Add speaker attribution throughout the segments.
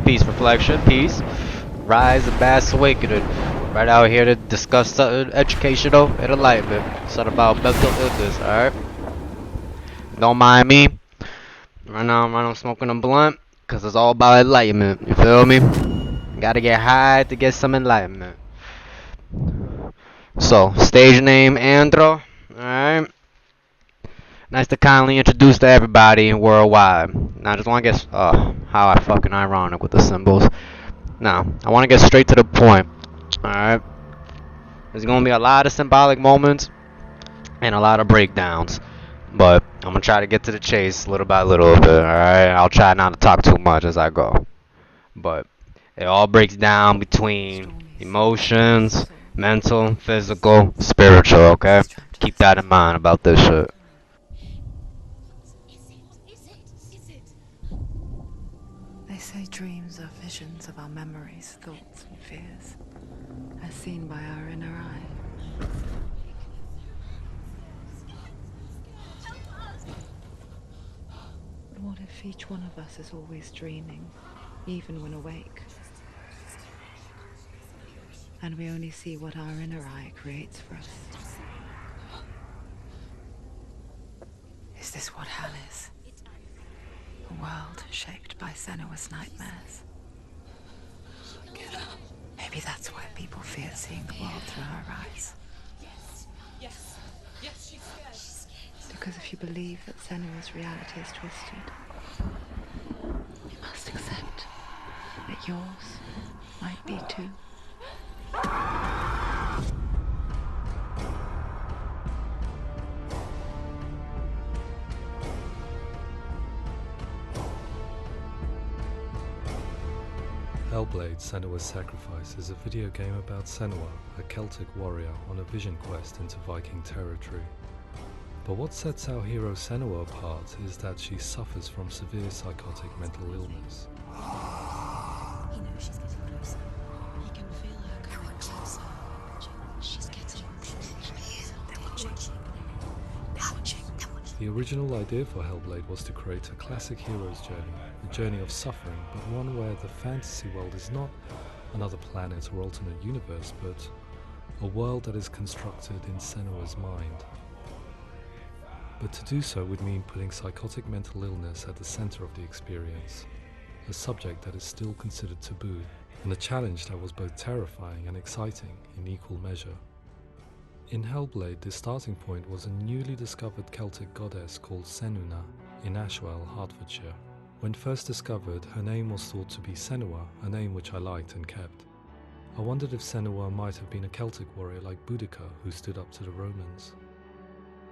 Speaker 1: Peace, reflection, peace. Rise and bass awakening. Right out here to discuss something educational and enlightenment. Something about mental illness, alright? Don't mind me. Right now I'm smoking a blunt, cause it's all about enlightenment, you feel me? Gotta get high to get some enlightenment. So, stage name Andro, alright? Nice to kindly introduce to everybody worldwide. Now I just wanna get, how I fucking ironic with the symbols. Now, I wanna get straight to the point, alright? There's gonna be a lot of symbolic moments and a lot of breakdowns. But I'm gonna try to get to the chase little by little bit, alright? I'll try not to talk too much as I go. But it all breaks down between emotions, mental, physical, spiritual, okay? Keep that in mind about this shit.
Speaker 2: They say dreams are visions of our memories, thoughts, and fears, as seen by our inner eye. But what if each one of us is always dreaming, even when awake? And we only see what our inner eye creates for us. Is this what hell is? A world shaped by Senua's nightmares. Maybe that's why people fear seeing the world through her eyes.
Speaker 3: Yes, she's scared.
Speaker 2: Because if you believe that Senua's reality is twisted, you must accept that yours might be too.
Speaker 4: Hellblade: Senua's Sacrifice is a video game about Senua, a Celtic warrior on a vision quest into Viking territory. But what sets our hero Senua apart is that she suffers from severe psychotic mental illness.
Speaker 3: He knows she's getting closer. He can feel her coming closer. She's getting closer. They're watching.
Speaker 4: The original idea for Hellblade was to create a classic hero's journey, a journey of suffering, but one where the fantasy world is not another planet or alternate universe, but a world that is constructed in Senua's mind. But to do so would mean putting psychotic mental illness at the center of the experience, a subject that is still considered taboo, and a challenge that was both terrifying and exciting in equal measure. In Hellblade, the starting point was a newly discovered Celtic goddess called Senua in Ashwell, Hertfordshire. When first discovered, her name was thought to be Senua, a name which I liked and kept. I wondered if Senua might have been a Celtic warrior like Boudica who stood up to the Romans.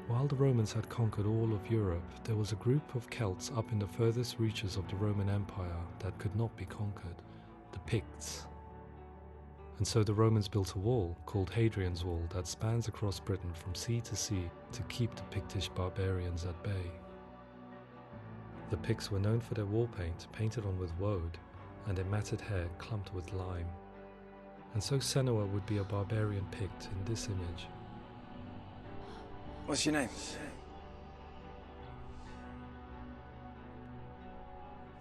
Speaker 4: While the Romans had conquered all of Europe, there was a group of Celts up in the furthest reaches of the Roman Empire that could not be conquered, the Picts. And so the Romans built a wall, called Hadrian's Wall, that spans across Britain from sea to sea to keep the Pictish barbarians at bay. The Picts were known for their war paint, painted on with woad, and their matted hair clumped with lime. And so Senua would be a barbarian Pict in this image.
Speaker 5: What's your name?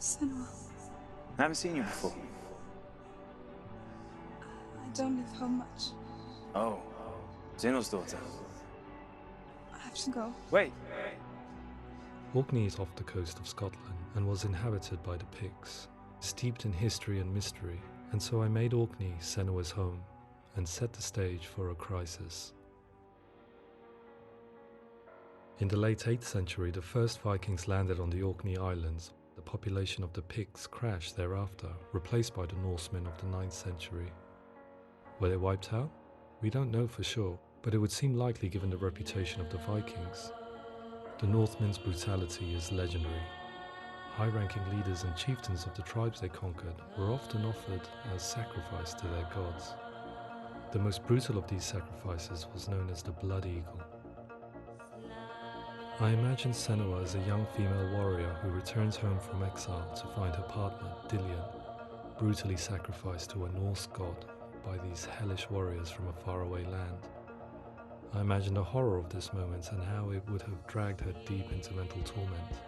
Speaker 6: Senua.
Speaker 5: I haven't seen you before.
Speaker 6: I don't live home much.
Speaker 5: Oh, Zeno's daughter.
Speaker 6: I have to go.
Speaker 5: Wait.
Speaker 4: Orkney is off the coast of Scotland and was inhabited by the Picts, steeped in history and mystery, and so I made Orkney Senua's home and set the stage for a crisis. In the late 8th century, the first Vikings landed on the Orkney Islands. The population of the Picts crashed thereafter, replaced by the Norsemen of the 9th century. Were they wiped out? We don't know for sure, but it would seem likely given the reputation of the Vikings. The Northmen's brutality is legendary. High-ranking leaders and chieftains of the tribes they conquered were often offered as sacrifice to their gods. The most brutal of these sacrifices was known as the Blood Eagle. I imagine Senua as a young female warrior who returns home from exile to find her partner, Dillion, brutally sacrificed to a Norse god by these hellish warriors from a faraway land. I imagine the horror of this moment and how it would have dragged her deep into mental torment.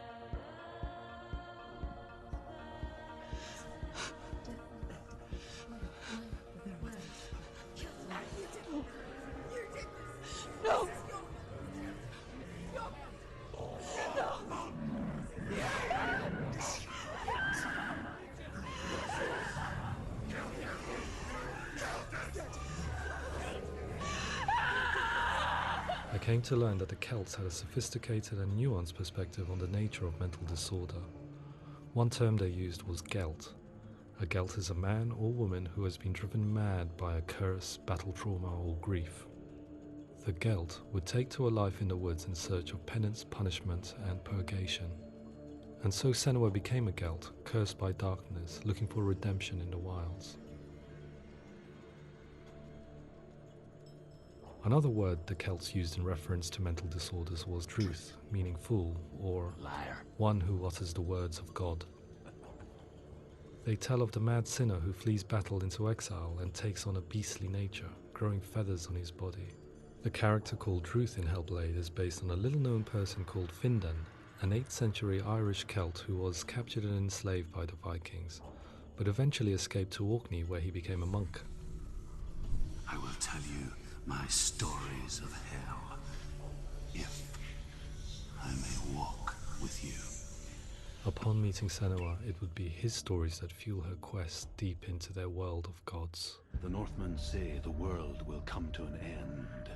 Speaker 4: came to learn that the Celts had a sophisticated and nuanced perspective on the nature of mental disorder. One term they used was Gelt. A Gelt is a man or woman who has been driven mad by a curse, battle trauma, or grief. The Gelt would take to a life in the woods in search of penance, punishment, and purgation. And so Senua became a Gelt, cursed by darkness, looking for redemption in the wilds. Another word the Celts used in reference to mental disorders was truth, meaning fool, or liar, one who utters the words of God. They tell of the mad sinner who flees battle into exile and takes on a beastly nature, growing feathers on his body. The character called Truth in Hellblade is based on a little-known person called Findan, an 8th century Irish Celt who was captured and enslaved by the Vikings, but eventually escaped to Orkney where he became a monk.
Speaker 7: I will tell you my stories of hell, if I may walk with you.
Speaker 4: Upon meeting Senua, it would be his stories that fuel her quest deep into their world of gods.
Speaker 7: The Northmen say the world will come to an end.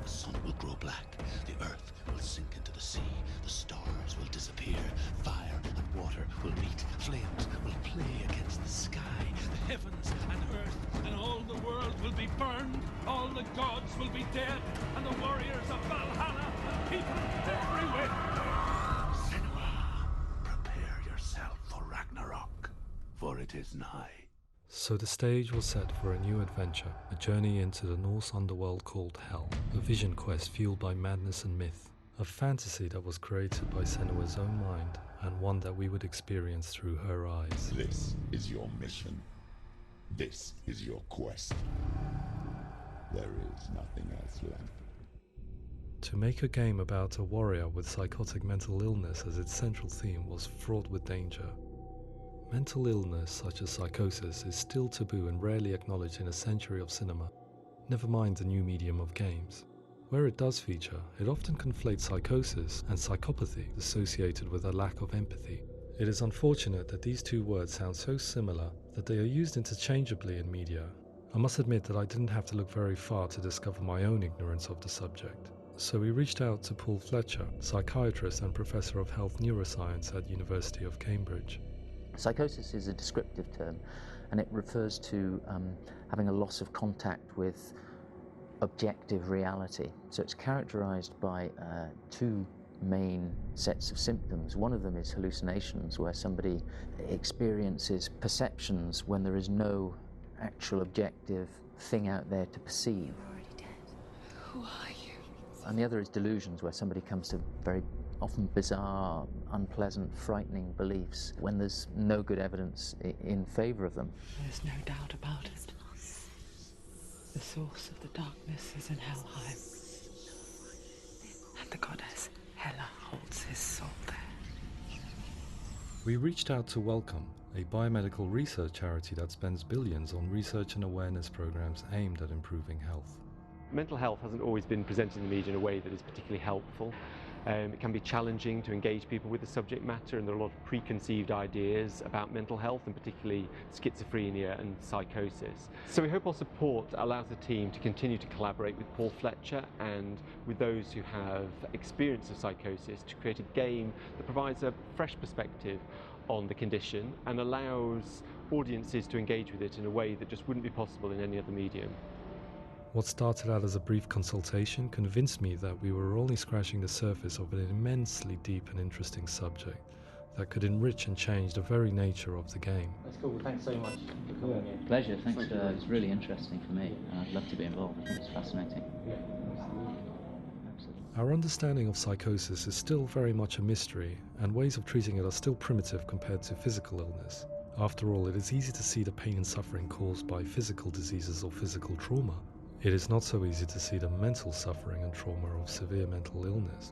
Speaker 7: The sun will grow black, the earth will sink into the sea, the stars will disappear, fire and water will meet, flames will play against the sky, the heavens and earth and all the world will be burned, all the gods will be dead, and the warriors of Valhalla and people everywhere. Senua, prepare yourself for Ragnarok, for it is nigh.
Speaker 4: So the stage was set for a new adventure, a journey into the Norse underworld called Hell, a vision quest fueled by madness and myth, a fantasy that was created by Senua's own mind, and one that we would experience through her eyes.
Speaker 8: This is your mission. This is your quest. There is nothing else left.
Speaker 4: To make a game about a warrior with psychotic mental illness as its central theme was fraught with danger. Mental illness such as psychosis is still taboo and rarely acknowledged in a century of cinema, never mind the new medium of games. Where it does feature, it often conflates psychosis and psychopathy associated with a lack of empathy. It is unfortunate that these two words sound so similar that they are used interchangeably in media. I must admit that I didn't have to look very far to discover my own ignorance of the subject. So we reached out to Paul Fletcher, psychiatrist and professor of health neuroscience at University of Cambridge.
Speaker 9: Psychosis is a descriptive term, and it refers to having a loss of contact with objective reality. So it's characterized by two main sets of symptoms. One of them is hallucinations, where somebody experiences perceptions when there is no actual objective thing out there to perceive.
Speaker 2: You're already dead. Who are you?
Speaker 9: And the other is delusions, where somebody comes to very often bizarre, unpleasant, frightening beliefs when there's no good evidence in favor of them.
Speaker 2: There's no doubt about it. The source of the darkness is in Helheim. And the goddess Hela holds his soul there.
Speaker 4: We reached out to Welcome, a biomedical research charity that spends billions on research and awareness programs aimed at improving health.
Speaker 10: Mental health hasn't always been presented in the media in a way that is particularly helpful. It can be challenging to engage people with the subject matter, and there are a lot of preconceived ideas about mental health, and particularly schizophrenia and psychosis. So we hope our support allows the team to continue to collaborate with Paul Fletcher and with those who have experience of psychosis to create a game that provides a fresh perspective on the condition and allows audiences to engage with it in a way that just wouldn't be possible in any other medium.
Speaker 4: What started out as a brief consultation convinced me that we were only scratching the surface of an immensely deep and interesting subject that could enrich and change the very nature of the game.
Speaker 9: That's cool. Thanks so much for coming in. Pleasure. Thanks. It's really interesting for me, and I'd love to be involved. I think it's fascinating. Absolutely.
Speaker 4: Our understanding of psychosis is still very much a mystery, and ways of treating it are still primitive compared to physical illness. After all, it is easy to see the pain and suffering caused by physical diseases or physical trauma. It is not so easy to see the mental suffering and trauma of severe mental illness.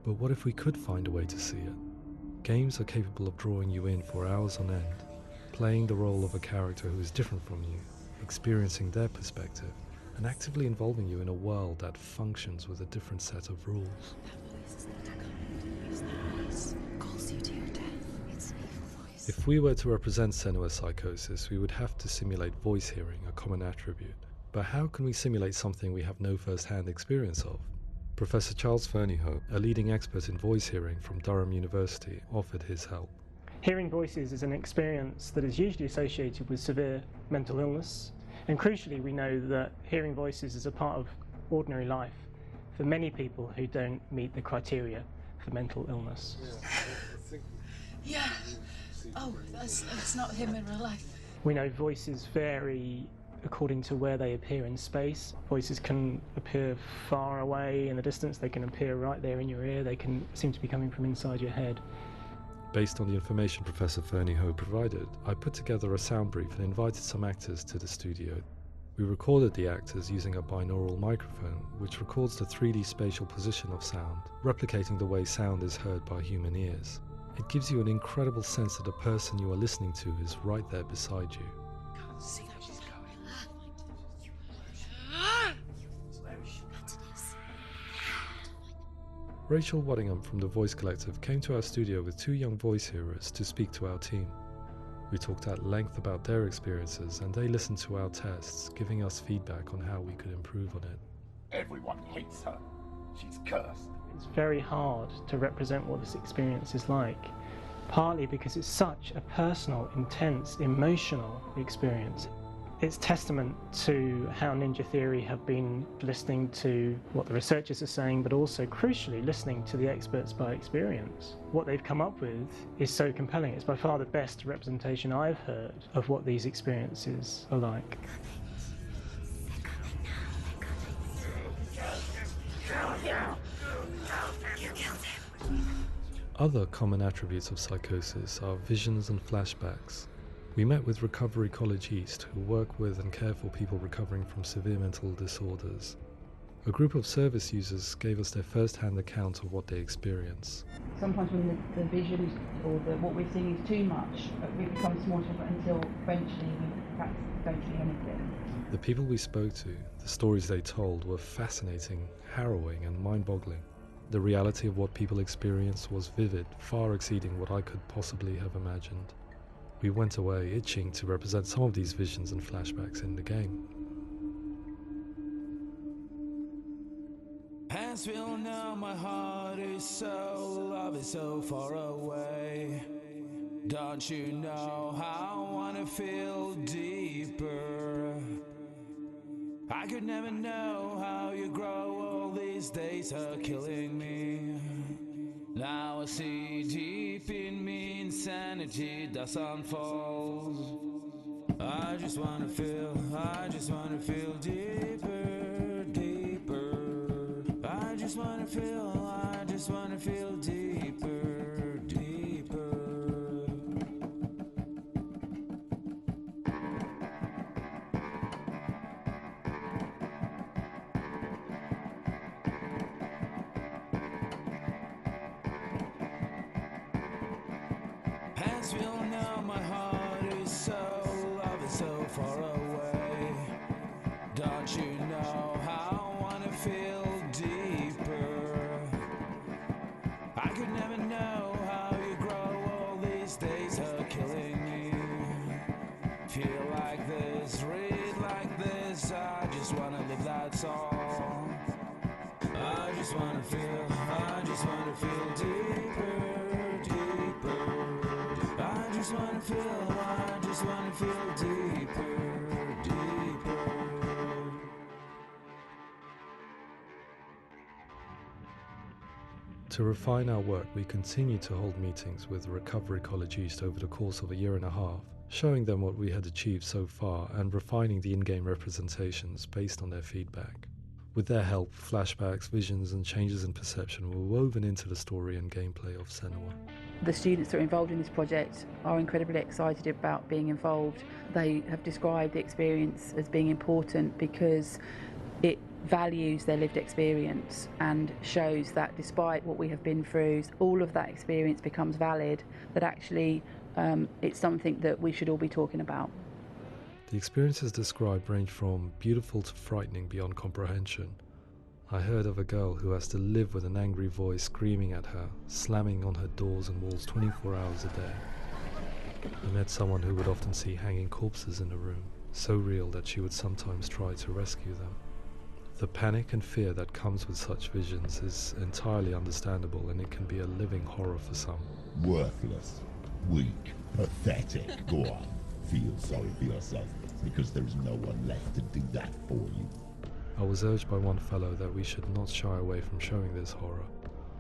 Speaker 4: But what if we could find a way to see it? Games are capable of drawing you in for hours on end, playing the role of a character who is different from you, experiencing their perspective, and actively involving you in a world that functions with a different set of rules. If we were to represent Senua's psychosis, we would have to simulate voice hearing, a common attribute. But how can we simulate something we have no first-hand experience of? Professor Charles Fernyhough, a leading expert in voice hearing from Durham University, offered his help.
Speaker 11: Hearing voices is an experience that is usually associated with severe mental illness, and crucially we know that hearing voices is a part of ordinary life for many people who don't meet the criteria for mental illness.
Speaker 3: Yeah. Oh, that's not him in real life.
Speaker 11: We know voices vary according to where they appear in space. Voices can appear far away in the distance, they can appear right there in your ear, they can seem to be coming from inside your head.
Speaker 4: Based on the information Professor Fernyhough provided, I put together a sound brief and invited some actors to the studio. We recorded the actors using a binaural microphone, which records the 3D spatial position of sound, replicating the way sound is heard by human ears. It gives you an incredible sense that the person you are listening to is right there beside you. Rachel Waddingham from the Voice Collective came to our studio with 2 young voice hearers to speak to our team. We talked at length about their experiences and they listened to our tests, giving us feedback on how we could improve on it.
Speaker 8: Everyone hates her. She's cursed.
Speaker 11: It's very hard to represent what this experience is like, partly because it's such a personal, intense, emotional experience. It's testament to how Ninja Theory have been listening to what the researchers are saying, but also, crucially, listening to the experts by experience. What they've come up with is so compelling. It's by far the best representation I've heard of what these experiences are like.
Speaker 4: Other common attributes of psychosis are visions and flashbacks. We met with Recovery College East, who work with and care for people recovering from severe mental disorders. A group of service users gave us their first-hand account of what they experience.
Speaker 12: Sometimes when the visions or what we're seeing is too much, it becomes more difficult until eventually we perhaps don't see anything.
Speaker 4: The people we spoke to, the stories they told, were fascinating, harrowing and mind-boggling. The reality of what people experienced was vivid, far exceeding what I could possibly have imagined. We went away itching to represent some of these visions and flashbacks in the game.
Speaker 13: As we all know, my heart is so, love is so far away. Don't you know how I wanna feel deeper? I could never know how you grow, all these days are killing me. Now I see deep in me insanity does unfold. I just wanna feel deeper, deeper. I just wanna feel deeper, deeper. As we all know, my heart is so, love is so far away. Don't you know how I wanna feel deeper? I could never know how you grow, all these days are killing me. Feel like this, read like this, I just wanna live, that's all. I just wanna feel deeper, deeper. I just wanna feel deeper, deeper.
Speaker 4: To refine our work, we continue to hold meetings with Recovery College East over the course of a year and a half, showing them what we had achieved so far and refining the in-game representations based on their feedback. With their help, flashbacks, visions and changes in perception were woven into the story and gameplay of Senua.
Speaker 12: The students that are involved in this project are incredibly excited about being involved. They have described the experience as being important because it values their lived experience and shows that despite what we have been through, all of that experience becomes valid, that actually it's something that we should all be talking about.
Speaker 4: The experiences described range from beautiful to frightening beyond comprehension. I heard of a girl who has to live with an angry voice screaming at her, slamming on her doors and walls 24 hours a day. I met someone who would often see hanging corpses in a room, so real that she would sometimes try to rescue them. The panic and fear that comes with such visions is entirely understandable, and it can be a living horror for some.
Speaker 8: Worthless, weak, pathetic. Go on, feel sorry for yourself, because there's no one left to do that for you.
Speaker 4: I was urged by one fellow that we should not shy away from showing this horror,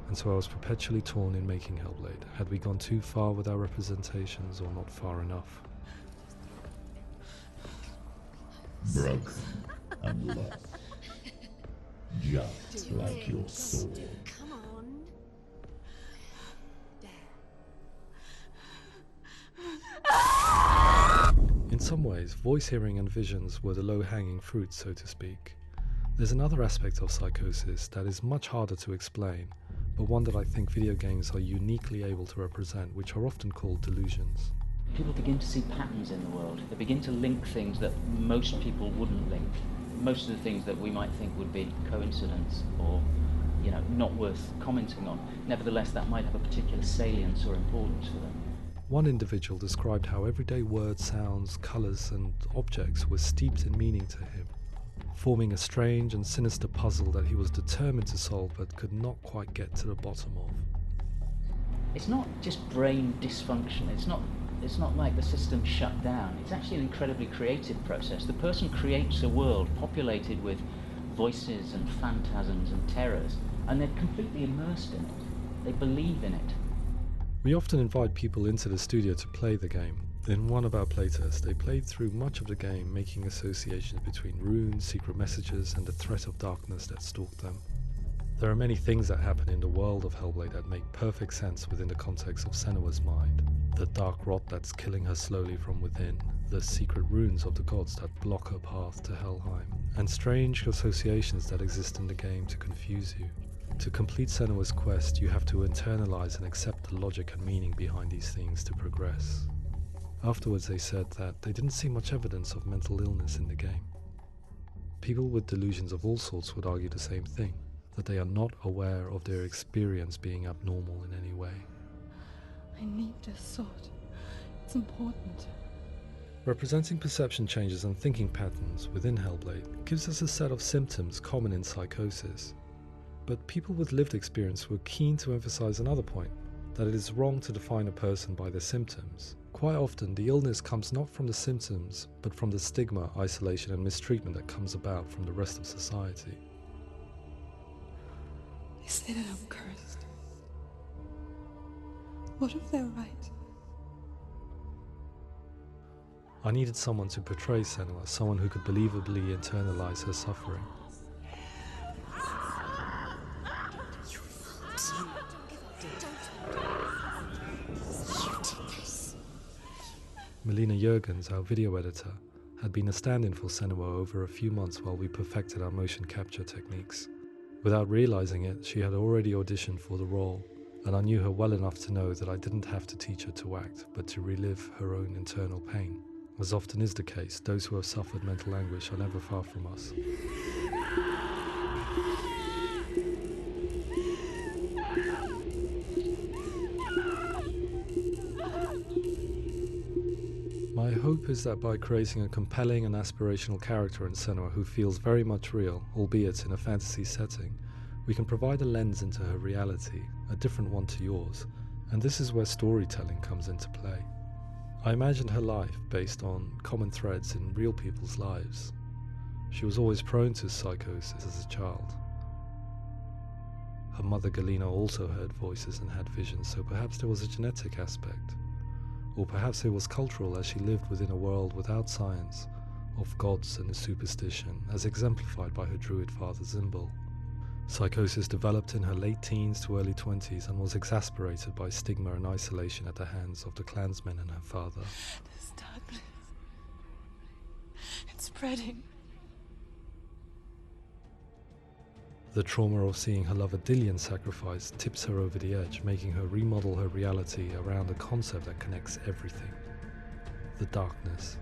Speaker 4: and so I was perpetually torn in making Hellblade. Had we gone too far with our representations, or not far enough?
Speaker 8: Broken and lost. Just like your soul.
Speaker 3: Come on.
Speaker 4: In some ways, voice hearing and visions were the low-hanging fruit, so to speak. There's another aspect of psychosis that is much harder to explain, but one that I think video games are uniquely able to represent, which are often called delusions.
Speaker 9: People begin to see patterns in the world. They begin to link things that most people wouldn't link. Most of the things that we might think would be coincidence or, not worth commenting on. Nevertheless, that might have a particular salience or importance for them.
Speaker 4: One individual described how everyday words, sounds, colours and objects were steeped in meaning to him, forming a strange and sinister puzzle that he was determined to solve but could not quite get to the bottom of.
Speaker 9: It's not just brain dysfunction. It's not like the system shut down. It's actually an incredibly creative process. The person creates a world populated with voices and phantasms and terrors, and they're completely immersed in it. They believe in it.
Speaker 4: We often invite people into the studio to play the game. In one of our playtests, they played through much of the game, making associations between runes, secret messages, and the threat of darkness that stalked them. There are many things that happen in the world of Hellblade that make perfect sense within the context of Senua's mind. The dark rot that's killing her slowly from within, the secret runes of the gods that block her path to Helheim, and strange associations that exist in the game to confuse you. To complete Senua's quest, you have to internalize and accept the logic and meaning behind these things to progress. Afterwards, they said that they didn't see much evidence of mental illness in the game. People with delusions of all sorts would argue the same thing, that they are not aware of their experience being abnormal in any way.
Speaker 6: I need this sword. It's important.
Speaker 4: Representing perception changes and thinking patterns within Hellblade gives us a set of symptoms common in psychosis. But people with lived experience were keen to emphasize another point, that it is wrong to define a person by their symptoms. Quite often, the illness comes not from the symptoms, but from the stigma, isolation and mistreatment that comes about from the rest of society.
Speaker 6: They say that I'm cursed. What if they're right?
Speaker 4: I needed someone to portray Senua, someone who could believably internalize her suffering. Melina Jurgens, our video editor, had been a stand-in for Senua over a few months while we perfected our motion capture techniques. Without realizing it, she had already auditioned for the role, and I knew her well enough to know that I didn't have to teach her to act, but to relive her own internal pain. As often is the case, those who have suffered mental anguish are never far from us. My hope is that by creating a compelling and aspirational character in Senua who feels very much real, albeit in a fantasy setting, we can provide a lens into her reality, a different one to yours, and this is where storytelling comes into play. I imagined her life based on common threads in real people's lives. She was always prone to psychosis as a child. Her mother Galina also heard voices and had visions, so perhaps there was a genetic aspect. Or perhaps it was cultural, as she lived within a world without science, of gods and superstition, as exemplified by her druid father Zimbal. Psychosis developed in her late teens to early 20s and was exasperated by stigma and isolation at the hands of the clansmen and her father.
Speaker 6: This darkness. It's spreading.
Speaker 4: The trauma of seeing her lover Dillian sacrificed tips her over the edge, making her remodel her reality around a concept that connects everything: the darkness.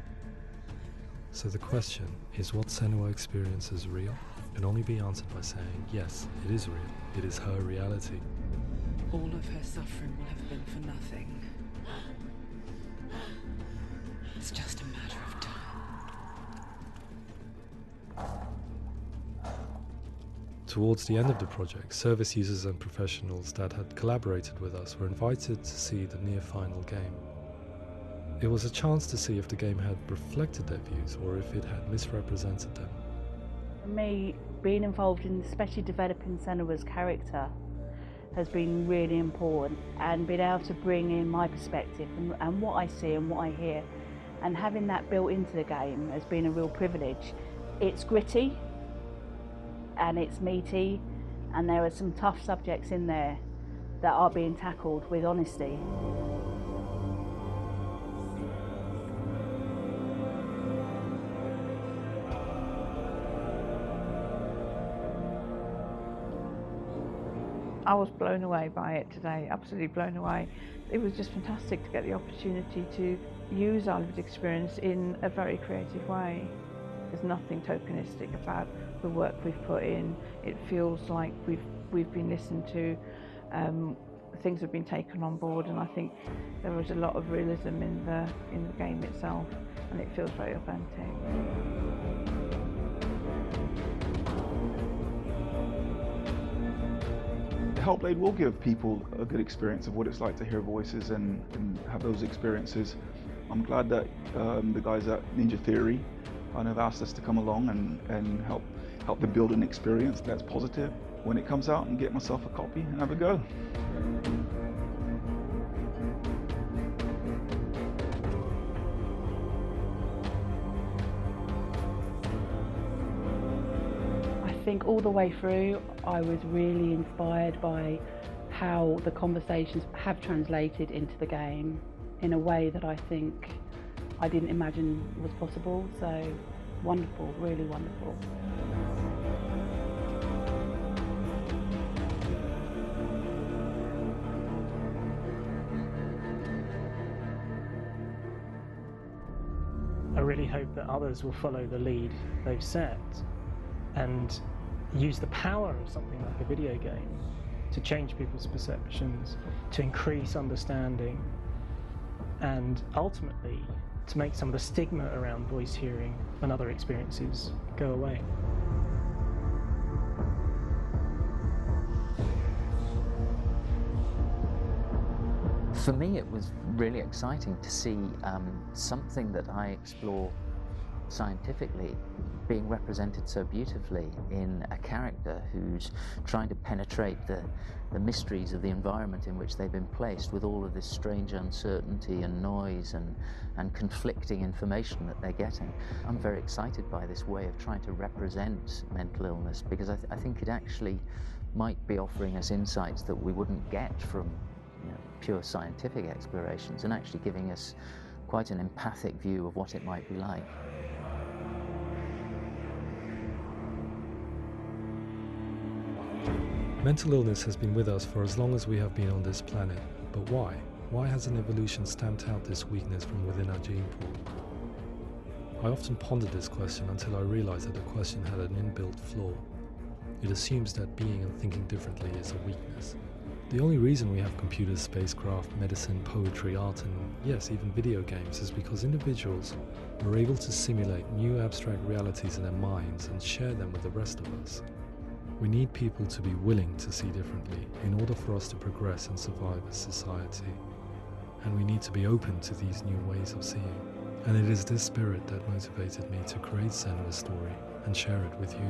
Speaker 4: So the question, is what Senua experiences real? Can only be answered by saying, yes, it is real. It is her reality.
Speaker 2: All of her suffering will have been for nothing. It's just a matter of time.
Speaker 4: Towards the end of the project, service users and professionals that had collaborated with us were invited to see the near-final game. It was a chance to see if the game had reflected their views or if it had misrepresented them.
Speaker 14: For me, being involved in especially developing Senua's character has been really important, and being able to bring in my perspective and what I see and what I hear, and having that built into the game has been a real privilege. It's gritty and it's meaty, and there are some tough subjects in there that are being tackled with honesty.
Speaker 15: I was blown away by it today, absolutely blown away. It was just fantastic to get the opportunity to use our lived experience in a very creative way. There's nothing tokenistic about the work we've put in. It feels like we've been listened to, things have been taken on board, and I think there was a lot of realism in the game itself, and it feels very authentic.
Speaker 16: Hellblade will give people a good experience of what it's like to hear voices and have those experiences. I'm glad that the guys at Ninja Theory kind of asked us to come along and help them build an experience that's positive when it comes out, and get myself a copy and have a go.
Speaker 12: I think all the way through I was really inspired by how the conversations have translated into the game in a way that I think I didn't imagine was possible. So wonderful, really wonderful.
Speaker 11: I really hope that others will follow the lead they've set and use the power of something like a video game to change people's perceptions, to increase understanding, and ultimately to make some of the stigma around voice hearing and other experiences go away.
Speaker 9: For me, it was really exciting to see something that I explore scientifically being represented so beautifully in a character who's trying to penetrate the mysteries of the environment in which they've been placed, with all of this strange uncertainty and noise and conflicting information that they're getting. I'm very excited by this way of trying to represent mental illness, because I think it actually might be offering us insights that we wouldn't get from pure scientific explorations, and actually giving us quite an empathic view of what it might be like.
Speaker 4: Mental illness has been with us for as long as we have been on this planet, but why? Why hasn't evolution stamped out this weakness from within our gene pool? I often pondered this question until I realized that the question had an inbuilt flaw. It assumes that being and thinking differently is a weakness. The only reason we have computers, spacecraft, medicine, poetry, art, and yes, even video games is because individuals are able to simulate new abstract realities in their minds and share them with the rest of us. We need people to be willing to see differently in order for us to progress and survive as society. And we need to be open to these new ways of seeing. And it is this spirit that motivated me to create Senua's story and share it with you.